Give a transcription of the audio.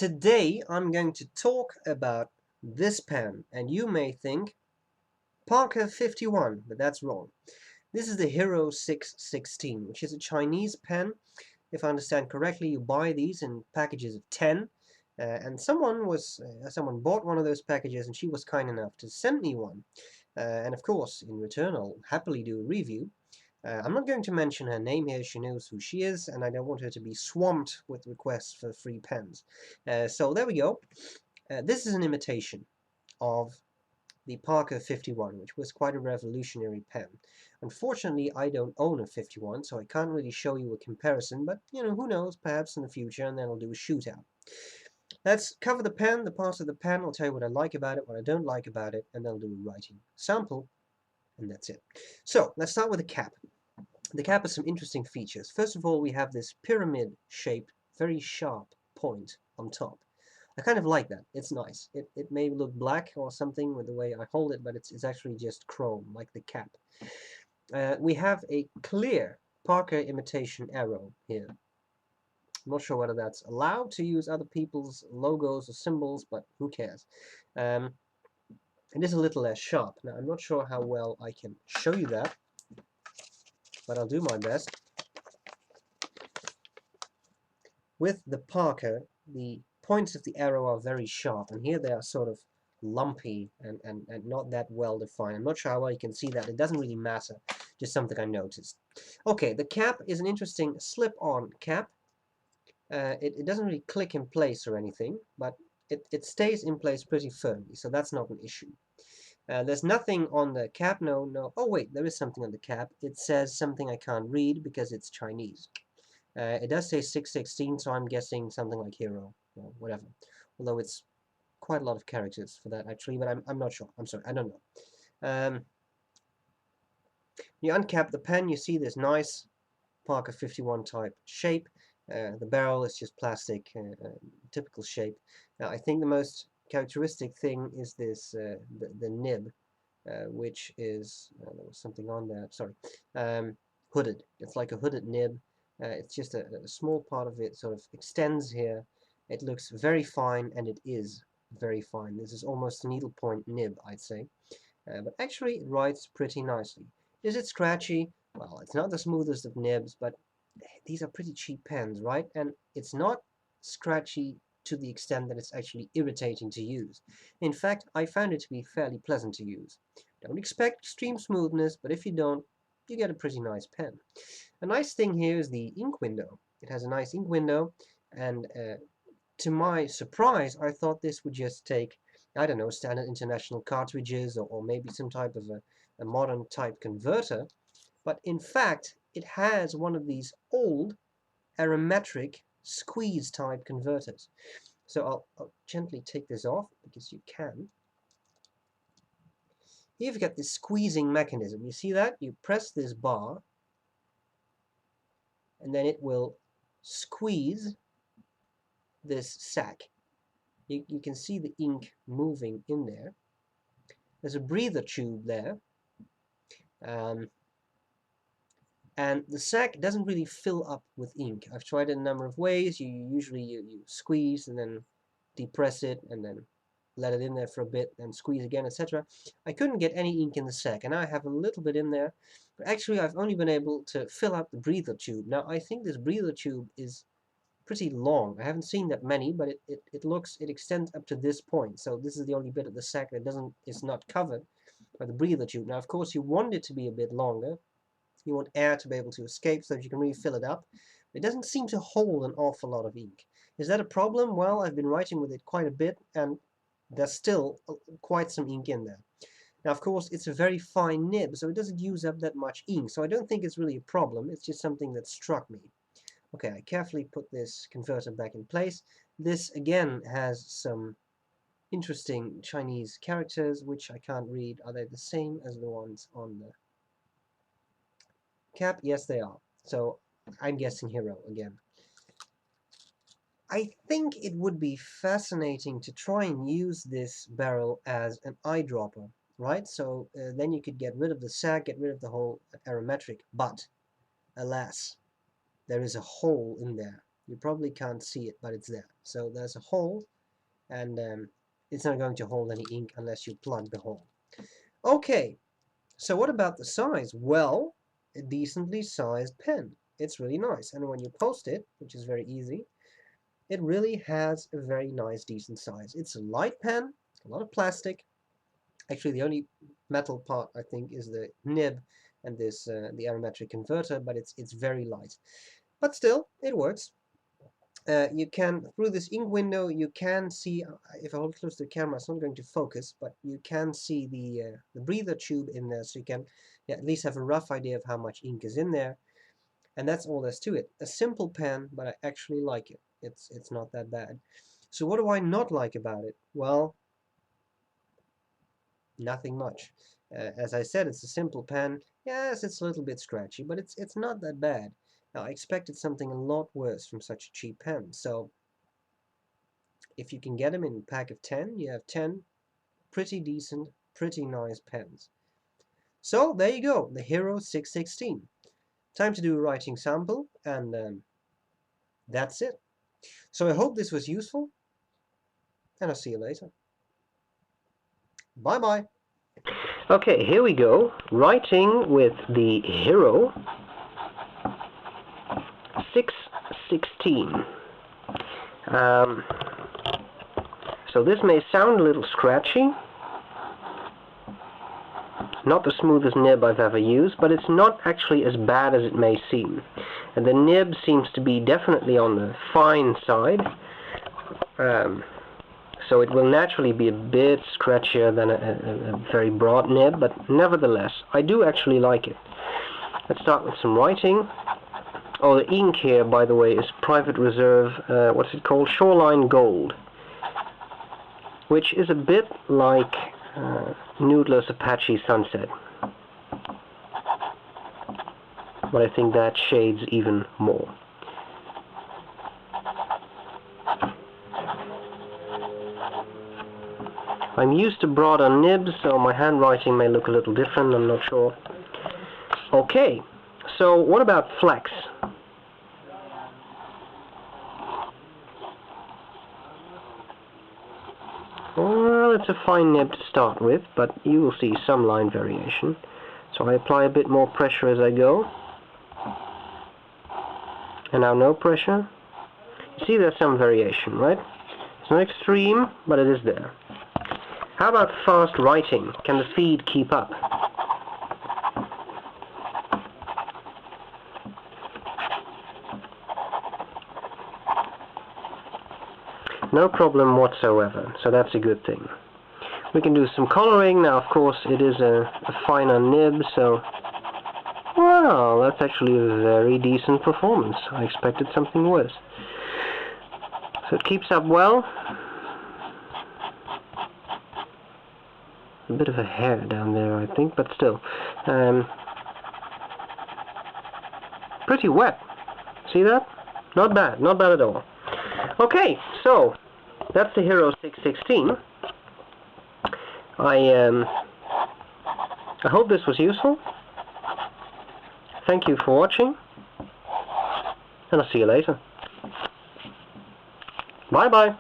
Today I'm going to talk about this pen, and you may think Parker 51, but that's wrong. This is the Hero 616, which is a Chinese pen. If I understand correctly, you buy these in packages of 10, and someone bought one of those packages, and she was kind enough to send me one. And of course, in return, I'll happily do a review. I'm not going to mention her name here, she knows who she is, and I don't want her to be swamped with requests for free pens. So there we go. This is an imitation of the Parker 51, which was quite a revolutionary pen. Unfortunately, I don't own a 51, so I can't really show you a comparison, but who knows, perhaps in the future, and then I'll do a shootout. Let's cover the pen, the parts of the pen. I'll tell you what I like about it, what I don't like about it, and then I'll do a writing sample, and that's it. So let's start with the cap. The cap has some interesting features. First of all, we have this pyramid-shaped, very sharp point on top. I kind of like that. It's nice. It may look black or something with the way I hold it, but it's actually just chrome, like the cap. We have a clear Parker imitation arrow here. I'm not sure whether that's allowed to use other people's logos or symbols, but who cares? It is a little less sharp. Now, I'm not sure how well I can show you that, but I'll do my best. With the Parker, the points of the arrow are very sharp, and here they are sort of lumpy and not that well defined. I'm not sure how well you can see that. It doesn't really matter, just something I noticed. Okay, the cap is an interesting slip-on cap. It doesn't really click in place or anything, but it stays in place pretty firmly, so that's not an issue. There's nothing on the cap, no. Oh wait, there is something on the cap. It says something I can't read because it's Chinese. It does say 616, so I'm guessing something like hero or whatever. Although it's quite a lot of characters for that actually, but I'm not sure. I'm sorry, I don't know. You uncap the pen, you see this nice Parker 51 type shape. The barrel is just plastic, typical shape. Now I think the most characteristic thing is this the nib, which is there was something on there. Sorry, hooded. It's like a hooded nib. It's just a small part of it sort of extends here. It looks very fine, and it is very fine. This is almost a needlepoint nib, I'd say. But actually, it writes pretty nicely. Is it scratchy? Well, it's not the smoothest of nibs, but these are pretty cheap pens, right? And it's not scratchy to the extent that it's actually irritating to use. In fact, I found it to be fairly pleasant to use. Don't expect extreme smoothness, but if you don't, you get a pretty nice pen. A nice thing here is the ink window. It has a nice ink window, and to my surprise, I thought this would just take, I don't know, standard international cartridges or maybe some type of a modern type converter. But in fact, it has one of these old aromatic squeeze type converters. So I'll gently take this off because you can. Here you've got this squeezing mechanism. You see that? You press this bar, and then it will squeeze this sac. You can see the ink moving in there. There's a breather tube there. And the sac doesn't really fill up with ink. I've tried it a number of ways. You squeeze and then depress it and then let it in there for a bit and squeeze again, etc. I couldn't get any ink in the sac, and I have a little bit in there, but actually I've only been able to fill up the breather tube. Now I think this breather tube is pretty long. I haven't seen that many, but it extends up to this point. So this is the only bit of the sac that is not covered by the breather tube. Now of course you want it to be a bit longer. You want air to be able to escape so that you can really fill it up. It doesn't seem to hold an awful lot of ink. Is that a problem? Well, I've been writing with it quite a bit, and there's still quite some ink in there. Now, of course, it's a very fine nib, so it doesn't use up that much ink, so I don't think it's really a problem. It's just something that struck me. Okay, I carefully put this converter back in place. This, again, has some interesting Chinese characters, which I can't read. Are they the same as the ones on the cap? Yes, they are. So I'm guessing hero again. I think it would be fascinating to try and use this barrel as an eyedropper, right? So then you could get rid of the sac, get rid of the whole aromatic, but alas, there is a hole in there. You probably can't see it, but it's there. So there's a hole, and it's not going to hold any ink unless you plug the hole. Okay, so what about the size? Well, a decently sized pen. It's really nice, and when you post it, which is very easy, it really has a very nice, decent size. It's a light pen, a lot of plastic. Actually, the only metal part, I think, is the nib and this the aromatic converter, but it's very light. But still, it works. You can, through this ink window, you can see, if I hold close to the camera, it's not going to focus, but you can see the breather tube in there, so you can at least have a rough idea of how much ink is in there. And that's all there's to it. A simple pen, but I actually like it. It's not that bad. So what do I not like about it? Well, nothing much. As I said, it's a simple pen. Yes, it's a little bit scratchy, but it's not that bad. Now, I expected something a lot worse from such a cheap pen. So if you can get them in a pack of 10, you have 10 pretty decent, pretty nice pens. So there you go, the Hero 616. Time to do a writing sample, and that's it. So I hope this was useful, and I'll see you later. Bye-bye. Okay, here we go. Writing with the Hero 616. So this may sound a little scratchy. Not the smoothest nib I've ever used, but it's not actually as bad as it may seem. And the nib seems to be definitely on the fine side. So it will naturally be a bit scratchier than a very broad nib, but nevertheless, I do actually like it. Let's start with some writing. Oh, the ink here, by the way, is Private Reserve, what's it called? Shoreline Gold. Which is a bit like Noodler's Apache Sunset. But I think that shades even more. I'm used to broader nibs, so my handwriting may look a little different, I'm not sure. Okay, so what about flex? Well, it's a fine nib to start with, but you will see some line variation. So I apply a bit more pressure as I go. And now no pressure. You see there's some variation, right? It's not extreme, but it is there. How about fast writing? Can the feed keep up? No problem whatsoever, so that's a good thing. We can do some coloring. Now, of course, it is a finer nib, so... Wow, that's actually a very decent performance. I expected something worse. So it keeps up well. A bit of a hair down there, I think, but still. Pretty wet. See that? Not bad, not bad at all. Okay, so that's the Hero 616. I hope this was useful. Thank you for watching, and I'll see you later. Bye-bye.